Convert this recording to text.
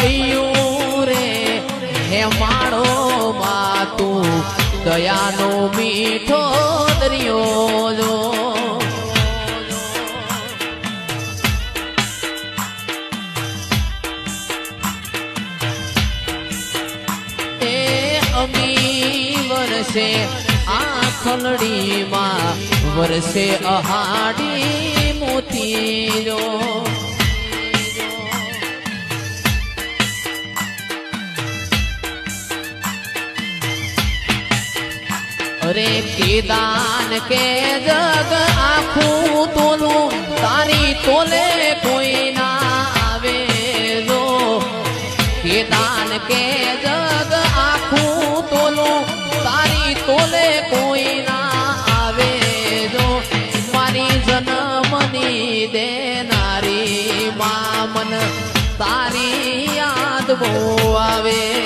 થયું રે હે માળો માં તું દયાનો મીઠો દરિયો જો એ અમી વરસે આખલડીમાં વરસે અહાડી મોતી જો અરે કેદાન કે જગ આખું તોલું તારી તોલે કોઈ ના આવે જો કેદાન કે જગ આખું તોલું તારી તોલે કોઈ ના આવે જો મારી જન્મની દેનારી મા મન તારી યાદ બહુ આવે